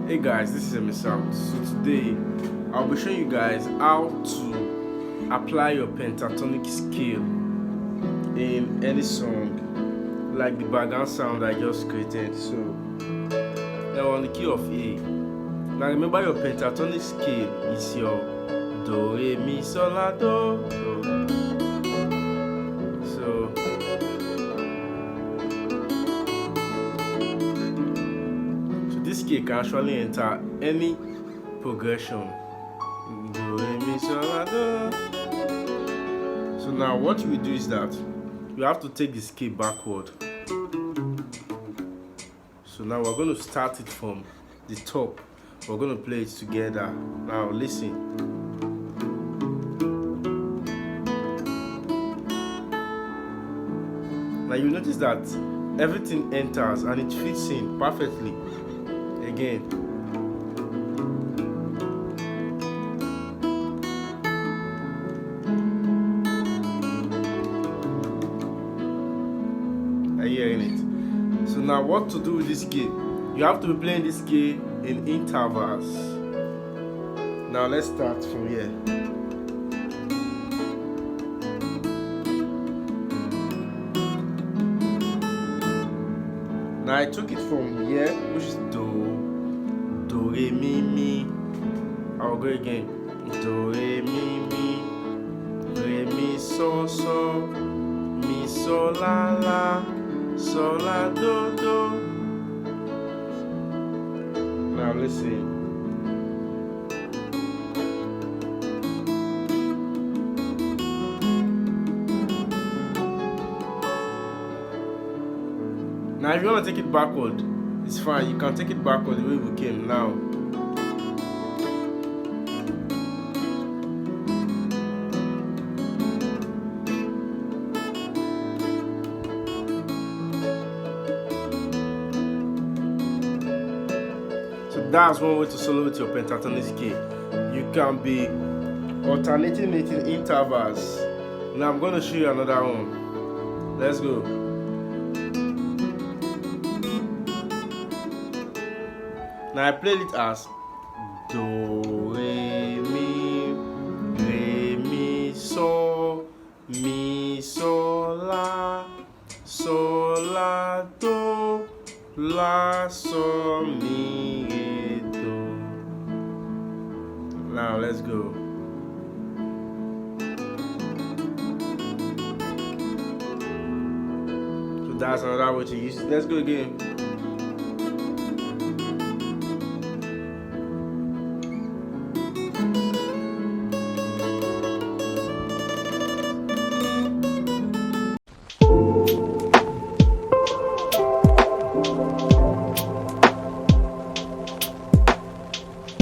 Hey guys, this is Sam. So today I'll be showing you guys how to apply your pentatonic scale in any song, like the background sound I just created. So now on the key of A. Now remember your pentatonic scale is your do, re, mi, sol, la, do. So this scale can actually enter any progression. Do, re, mi, sol, la, do. So now what we do is that you have to take the scale backward. So now we're going to start it from the top. We're going to play it together. Now listen. Now you notice that everything enters and it fits in perfectly. Again. Are you hearing it? So now what to do with this scale? You have to be playing this scale in intervals. Now let's start from here. Now I took it from here, which is do, re, mi. I'll go again. Do, re, mi, so, mi, sol, la, sol, la, do. Now listen. Now if you want to take it backward, it's fine. You can take it backward the way we came now. So that's one way to solo with your pentatonic scale. You can be alternating it in intervals. Now I'm going to show you another one. Let's go. Now I played it as do, re, mi, so, mi, sol, la, do, la, sol, mi, re, do. Now let's go. So that's another way to use it. Let's go again.